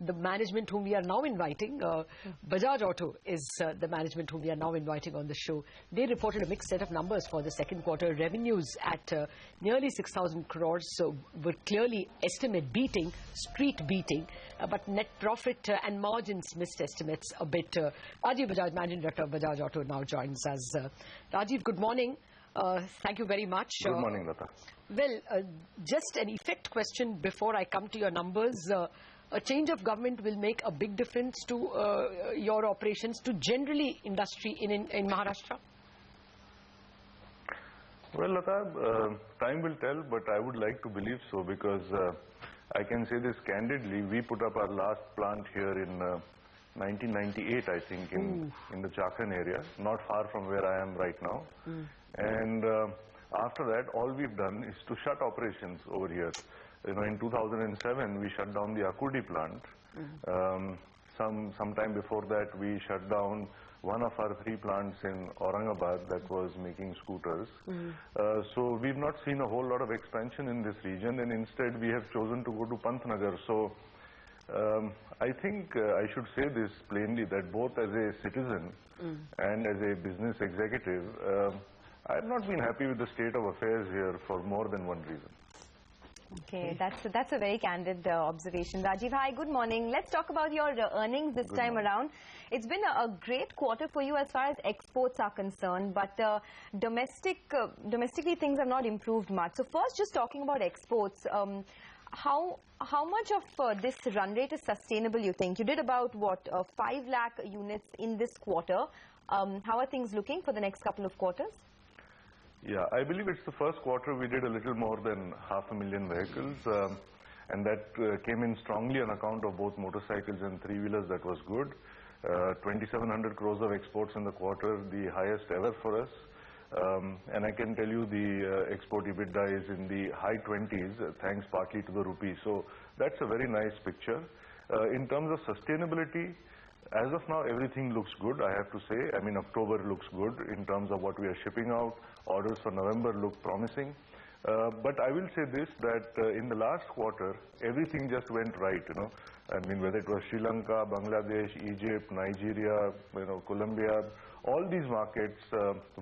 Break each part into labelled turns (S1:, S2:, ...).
S1: the management whom we are now inviting. Bajaj Auto is the management whom we are now inviting on the show. They reported a mixed set of numbers for the second quarter. Revenues at nearly 6,000 crores, so were clearly estimate beating, street beating, but net profit and margins missed estimates a bit. Rajiv Bajaj, Managing Director of Bajaj Auto, now joins us. Rajiv, good morning. Thank you very much.
S2: Good morning, Lata.
S1: Well, just an effect question before I come to your numbers. A change of government will make a big difference to your operations, to generally industry in Maharashtra?
S2: Well, Lata, time will tell, but I would like to believe so, because I can say this candidly. We put up our last plant here in 1998, I think, in the Chakan area, not far from where I am right now. And after that, all we've done is to shut operations over here. You know, in 2007, we shut down the Akurdi plant. Sometime before that, we shut down one of our 3 plants in Aurangabad that was making scooters. So we've not seen a whole lot of expansion in this region, and instead we have chosen to go to Pantnagar. So I think I should say this plainly, that both as a citizen and as a business executive, I have not been happy with the state of affairs here for more than one reason.
S3: Okay, that's a very candid observation. Rajiv, hi, good morning. Let's talk about your earnings this time around. It's been a great quarter for you as far as exports are concerned, but domestically things have not improved much. So first, just talking about exports, how much of this run rate is sustainable, you think? You did about, what, 5 lakh units in this quarter. How are things looking for the next couple of quarters?
S2: Yeah, I believe it's the first quarter we did a little more than 500,000 vehicles, and that came in strongly on account of both motorcycles and 3-wheelers. That was good. 2,700 crores of exports in the quarter, the highest ever for us. And I can tell you the export EBITDA is in the high 20s, thanks partly to the rupee. So that's a very nice picture. In terms of sustainability, as of now, everything looks good, I have to say. I mean, October looks good in terms of what we are shipping out. Orders for November look promising. But I will say this, that in the last quarter, everything just went right, you know. I mean, whether it was Sri Lanka, Bangladesh, Egypt, Nigeria, you know, Colombia, all these markets,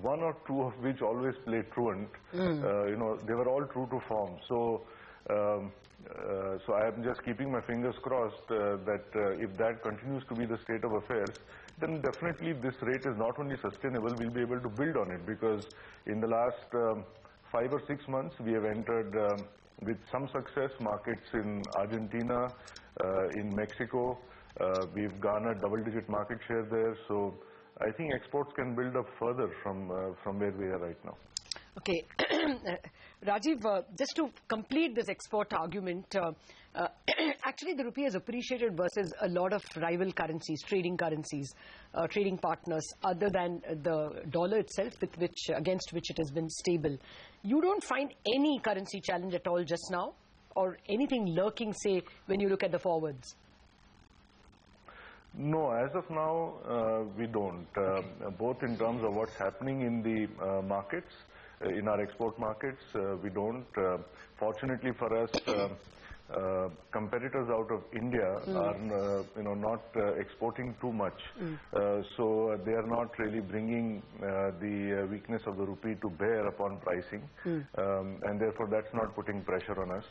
S2: one or two of which always play truant, you know, they were all true to form. So I am just keeping my fingers crossed that if that continues to be the state of affairs, then definitely this rate is not only sustainable, we'll be able to build on it, because in the last 5 or 6 months, we have entered with some success markets in Argentina, in Mexico. We've garnered double-digit market share there. So I think exports can build up further from where we are right now.
S1: Okay. Rajiv, just to complete this export argument, actually the rupee has appreciated versus a lot of rival currencies, trading partners, other than the dollar itself, against which it has been stable. You don't find any currency challenge at all just now, or anything lurking, say, when you look at the forwards?
S2: No, as of now, we don't. Both in terms of what's happening in the markets, in our export markets, we don't. Fortunately for us, competitors out of India are not exporting too much. So they are not really bringing the weakness of the rupee to bear upon pricing. And therefore, that's not putting pressure on us.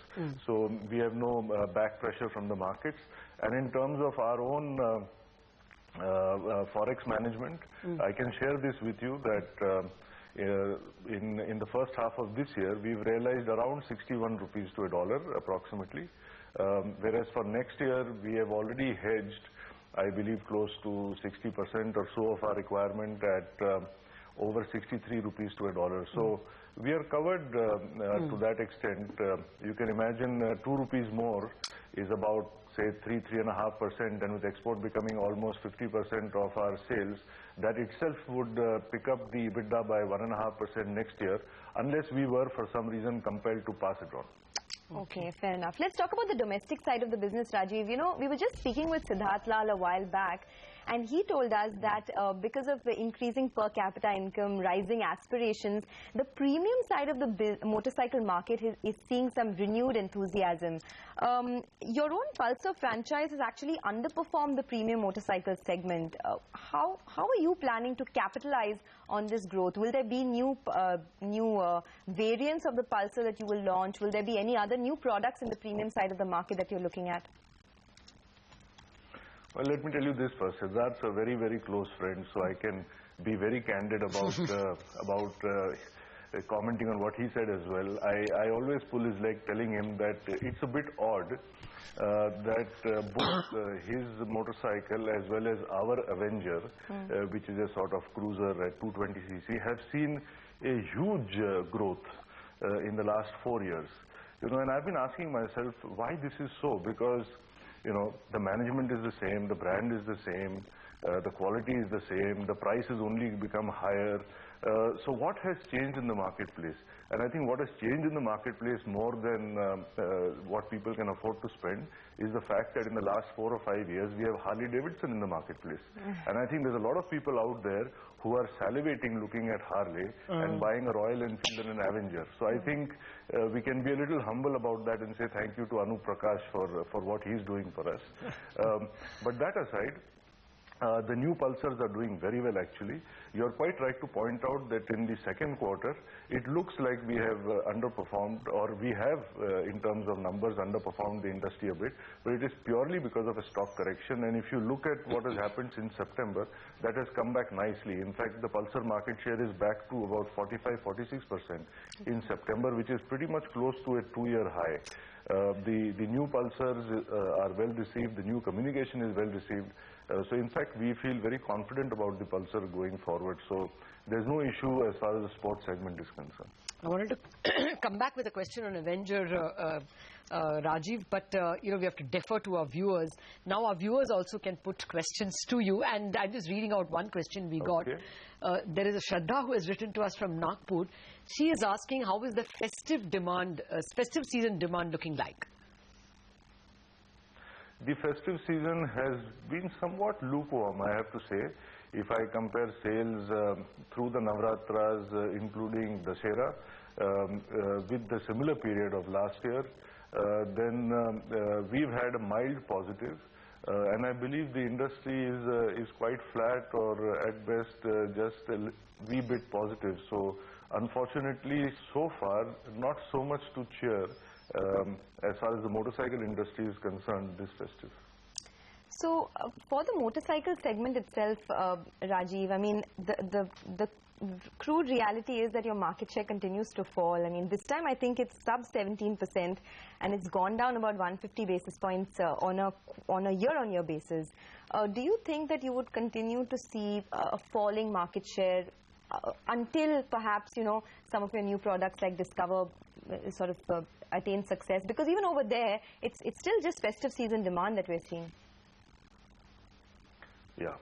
S2: So we have no back pressure from the markets. And in terms of our own forex management, I can share this with you that in the first half of this year, we've realized around 61 rupees to a dollar approximately. Whereas for next year, we have already hedged, I believe, close to 60% or so of our requirement at over 63 rupees to a dollar. So we are covered to that extent. You can imagine 2 rupees more is about, say, 3.5%, and with export becoming almost 50% of our sales, that itself would pick up the EBITDA by 1.5% next year, unless we were for some reason compelled to pass it on.
S3: Okay, fair enough. Let's talk about the domestic side of the business, Rajiv. You know, we were just speaking with Siddharth Lal a while back, and he told us that because of the increasing per capita income, rising aspirations, the premium side of the motorcycle market is seeing some renewed enthusiasm. Your own Pulsar franchise has actually underperformed the premium motorcycle segment. How are you planning to capitalize on this growth? Will there be new variants of the Pulsar that you will launch? Will there be any other new products in the premium side of the market that you're looking at?
S2: Well, let me tell you this first. Siddharth's a very, very close friend, so I can be very candid about commenting on what he said as well. I always pull his leg telling him that it's a bit odd that both his motorcycle as well as our Avenger, which is a sort of cruiser at 220cc, have seen a huge growth in the last 4 years. And I've been asking myself why this is so, because the management is the same, the brand is the same, the quality is the same, the price has only become higher. So what has changed in the marketplace? And I think what has changed in the marketplace more than what people can afford to spend is the fact that in the last 4 or 5 years we have Harley Davidson in the marketplace. And I think there's a lot of people out there who are salivating looking at Harley and buying a Royal Enfield and an Avenger. So I think we can be a little humble about that and say thank you to Anup Prakash for what he's doing for us. But that aside, the new Pulsars are doing very well actually. You're quite right to point out that in the second quarter, it looks like we have underperformed, or we have in terms of numbers underperformed the industry a bit, but it is purely because of a stock correction. And if you look at what has happened since September, that has come back nicely. In fact, the Pulsar market share is back to about 45-46% in September, which is pretty much close to a 2-year high. The new Pulsars are well received, the new communication is well received. So in fact, we feel very confident about the Pulsar going forward. So there's no issue as far as the sports segment is concerned.
S1: I wanted to come back with a question on Avenger, Rajiv, but we have to defer to our viewers. Now our viewers also can put questions to you, and I'm just reading out one question we got. There is a Shraddha who has written to us from Nagpur. She is asking, how is the festive season demand looking like?
S2: The festive season has been somewhat lukewarm, I have to say. If I compare sales through the Navratras, including Dussehra, with the similar period of last year, then we've had a mild positive. And I believe the industry is quite flat, or at best just a wee bit positive. So unfortunately, so far, not so much to cheer as far as the motorcycle industry is concerned this festive.
S3: So for the motorcycle segment itself, Rajiv, I mean, the crude reality is that your market share continues to fall. I mean, this time I think it's sub 17%, and it's gone down about 150 basis points on a year-on-year basis. Do you think that you would continue to see a falling market share until perhaps, some of your new products like Discover sort of attain success? Because even over there, it's still just festive season demand that we're seeing.
S2: Yeah.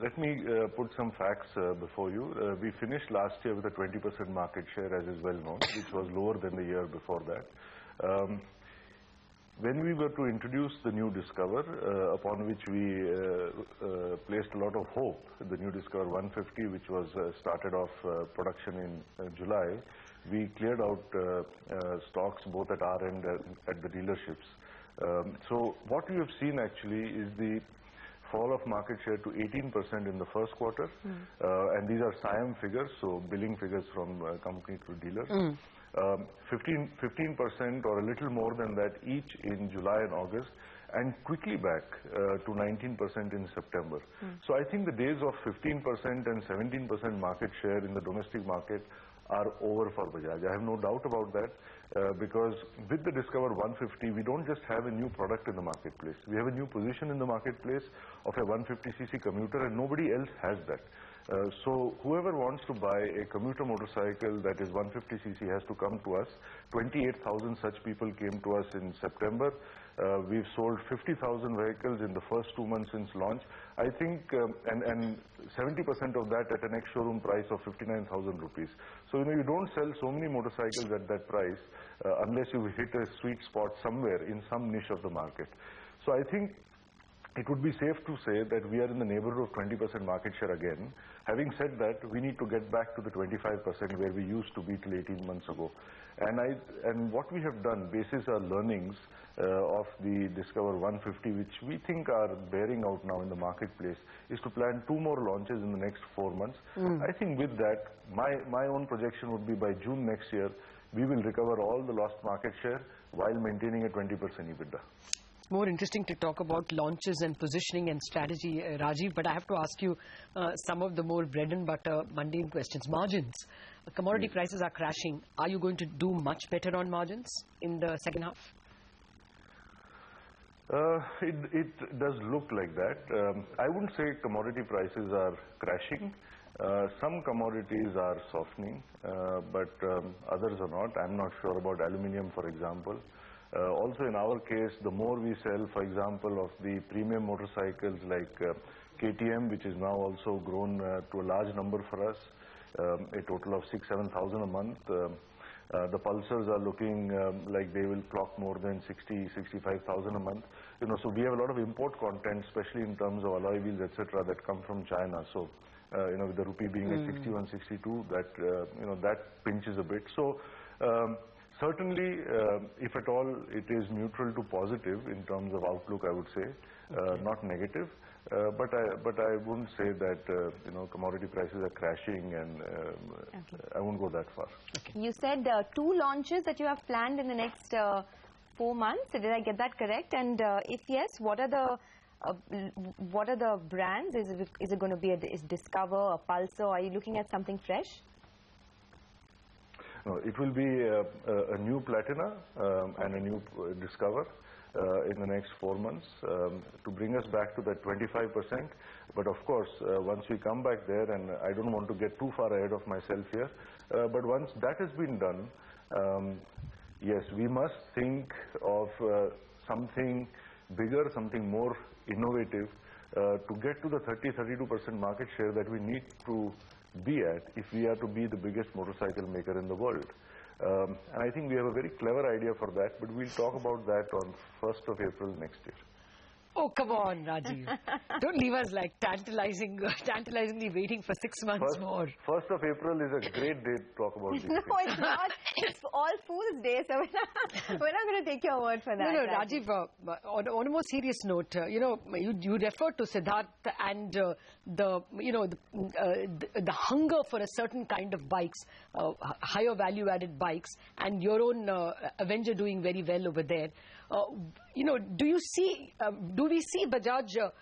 S2: Let me put some facts before you. We finished last year with a 20% market share, as is well known, which was lower than the year before that. When we were to introduce the new Discover, upon which we placed a lot of hope, the new Discover 150, which was started off production in July, we cleared out stocks both at our end and at the dealerships. So what we have seen actually is the fall of market share to 18% in the first quarter, and these are SIAM figures, so billing figures from company to dealer. 15% or a little more than that each in July and August, and quickly back to 19% in September. So I think the days of 15% and 17% market share in the domestic market are over for Bajaj. I have no doubt about that, because with the Discover 150, we don't just have a new product in the marketplace. We have a new position in the marketplace of a 150cc commuter, and nobody else has that. So whoever wants to buy a commuter motorcycle that is 150cc has to come to us. 28,000 such people came to us in September. We've sold 50,000 vehicles in the first 2 months since launch. I think, and 70% of that at an ex-showroom price of 59,000 rupees. So, you don't sell so many motorcycles at that price unless you hit a sweet spot somewhere in some niche of the market. So I think it would be safe to say that we are in the neighborhood of 20% market share again. Having said that, we need to get back to the 25% where we used to be till 18 months ago. And what we have done, basis our learnings of the Discover 150, which we think are bearing out now in the marketplace, is to plan 2 more launches in the next 4 months. I think with that, my own projection would be by June next year, we will recover all the lost market share while maintaining a 20% EBITDA.
S1: More interesting to talk about launches and positioning and strategy, Rajiv, but I have to ask you some of the more bread and butter mundane questions. Margins. Commodity prices are crashing. Are you going to do much better on margins in the second half?
S2: It does look like that. I wouldn't say commodity prices are crashing. Some commodities are softening, but others are not. I'm not sure about aluminium, for example. Also in our case, the more we sell, for example, of the premium motorcycles like KTM, which is now also grown to a large number for us, a total of 6,000-7,000 a month. The Pulsars are looking like they will clock more than 60,000-65,000 a month. So we have a lot of import content, especially in terms of alloy wheels, etc., that come from China. So with the rupee being at 61, 62, that pinches a bit. So certainly, if at all, it is neutral to positive in terms of outlook, I would say, not negative. But I wouldn't say that commodity prices are crashing, and I won't go that far.
S3: You said 2 launches that you have planned in the next 4 months. Did I get that correct? And if yes, what are the brands? Is it going to be a Discover, a Pulsar? Are you looking at something fresh?
S2: No, it will be a new Platina and a new Discover in the next 4 months to bring us back to that 25%. But of course, once we come back there, and I don't want to get too far ahead of myself here, but once that has been done, yes, we must think of something bigger, something more innovative to get to the 30-32% market share that we need to be at if we are to be the biggest motorcycle maker in the world. And I think we have a very clever idea for that, but we'll talk about that on 1st of April next year.
S1: Oh, come on, Rajiv. Don't leave us like tantalizingly waiting for 6 months more.
S2: 1st of April is a great day to talk about this.
S3: No, it's not. It's All Fools' Day, so we're not going to take your word for that.
S1: No, Rajiv, on a more serious note, you referred to Siddharth and the hunger for a certain kind of bikes, higher value-added bikes, and your own Avenger doing very well over there. Do we see Bajaj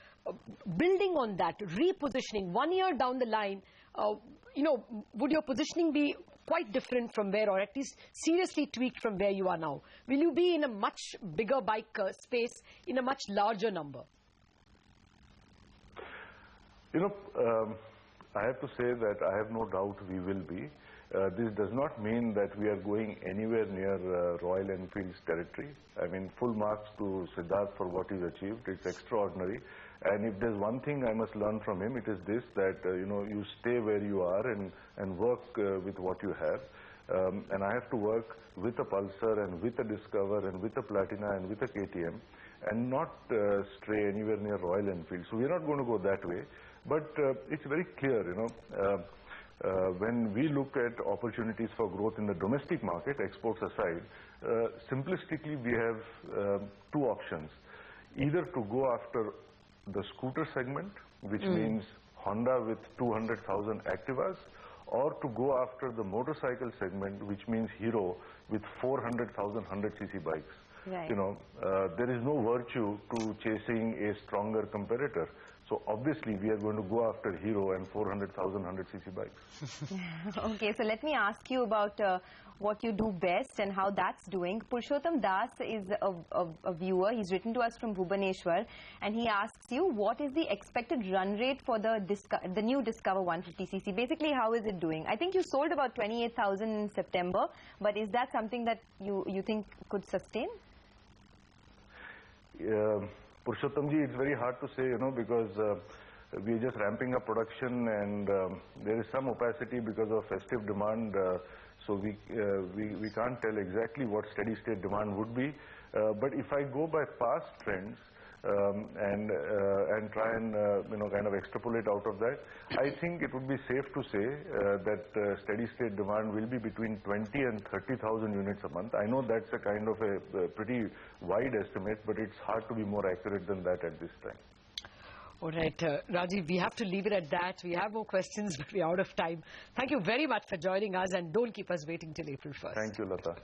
S1: building on that, repositioning 1 year down the line? Would your positioning be quite different from where, or at least seriously tweaked from where you are now? Will you be in a much bigger bike space, in a much larger number?
S2: I have to say that I have no doubt we will be. This does not mean that we are going anywhere near Royal Enfield's territory. I mean, full marks to Siddharth for what he's achieved. It's extraordinary. And if there's one thing I must learn from him, it is this, that, you stay where you are and work with what you have. And I have to work with a Pulsar and with a Discover and with a Platina and with a KTM and not stray anywhere near Royal Enfield. So we're not going to go that way. But it's very clear, when we look at opportunities for growth in the domestic market, exports aside, simplistically we have 2 options. Either to go after the scooter segment, which means Honda with 200,000 Activas, or to go after the motorcycle segment, which means Hero with 400,000 100cc bikes.
S3: Right.
S2: There is no virtue to chasing a stronger competitor. So obviously we are going to go after Hero and 400,000 100cc bikes.
S3: Okay, so let me ask you about what you do best and how that's doing. Purushottam Das is a viewer. He's written to us from Bhubaneswar, and he asks you, what is the expected run rate for the new Discover 150cc? Basically, how is it doing? I think you sold about 28,000 in September, but is that something that you think could sustain?
S2: Purushottamji, it's very hard to say, because we're just ramping up production, and there is some opacity because of festive demand. So we can't tell exactly what steady state demand would be. But if I go by past trends, and try and kind of extrapolate out of that. I think it would be safe to say that steady state demand will be between 20 and 30,000 units a month. I know that's a kind of a pretty wide estimate, but it's hard to be more accurate than that at this time.
S1: All right, Rajiv, we have to leave it at that. We have more questions, but we're out of time. Thank you very much for joining us, and don't keep us waiting till April 1st.
S2: Thank you, Lata.